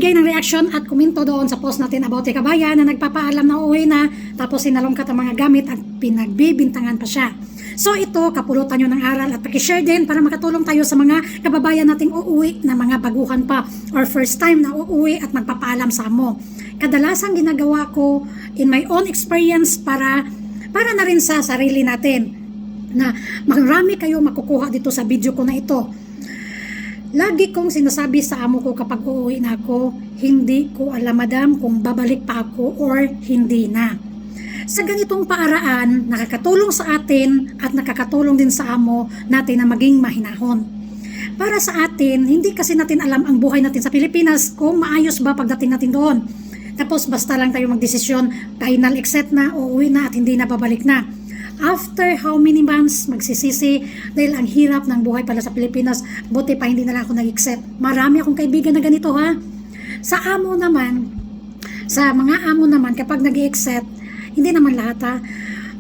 magbigay ng reaction at komento doon sa post natin about kay Kabayan na nagpapaalam na uuwi na tapos sinalungkat ang mga gamit at pinagbibintangan pa siya. So ito, kapulutan nyo ng aral at pakishare din para makatulong tayo sa mga kababayan nating uuwi na mga baguhan pa or first time na uuwi at magpapaalam sa amo. Kadalasang ginagawa ko in my own experience para na rin sa sarili natin na marami kayo makukuha dito sa video ko na ito. Lagi kong sinasabi sa amo ko kapag uuwi na ako, hindi ko alam madam kung babalik pa ako or hindi na. Sa ganitong paaraan, nakakatulong sa atin at nakakatulong din sa amo natin na maging mahinahon. Para sa atin, hindi kasi natin alam ang buhay natin sa Pilipinas kung maayos ba pagdating natin doon. Tapos basta lang tayo magdesisyon, final exit na, uuwi na at hindi na babalik na. After how many months, magsisisi dahil ang hirap ng buhay pala sa Pilipinas, buti pa hindi na lang ako nag-exit. Marami akong kaibigan na ganito ha. Sa mga amo naman kapag nag-exit, hindi naman lahat ha,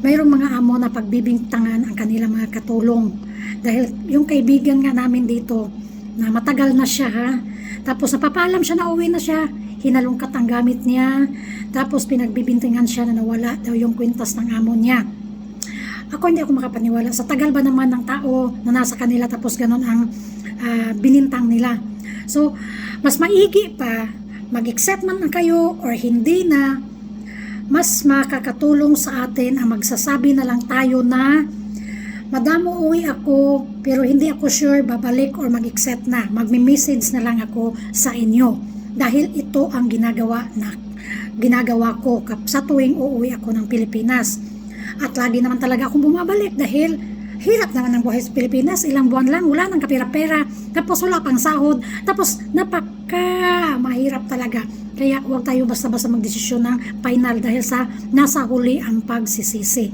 mayroong mga amo na pagbibintangan ang kanilang mga katulong. Dahil yung kaibigan nga namin dito, na matagal na siya ha, tapos napapaalam siya na uwi na siya, hinalungkat ang gamit niya, tapos pinagbibintangan siya na nawala daw yung kwintas ng amo niya. Hindi ako makapaniwala. Sa tagal ba naman ng tao na nasa kanila tapos ganon ang binintang nila. So, mas maigi pa, mag-accept man kayo or hindi na, mas makakatulong sa atin ang magsasabi na lang tayo na madam, uuwi ako pero hindi ako sure babalik or mag-accept na. Magme-message na lang ako sa inyo. Dahil ito ang ginagawa ko sa tuwing uuwi ako ng Pilipinas. At lagi naman talaga akong bumabalik dahil hirap naman ang buhay sa Pilipinas. Ilang buwan lang, wala nang kapira-pera. Tapos wala pang sahod. Tapos mahirap talaga. Kaya huwag tayo basta-basta magdesisyon ng final dahil sa nasa huli ang pagsisisi.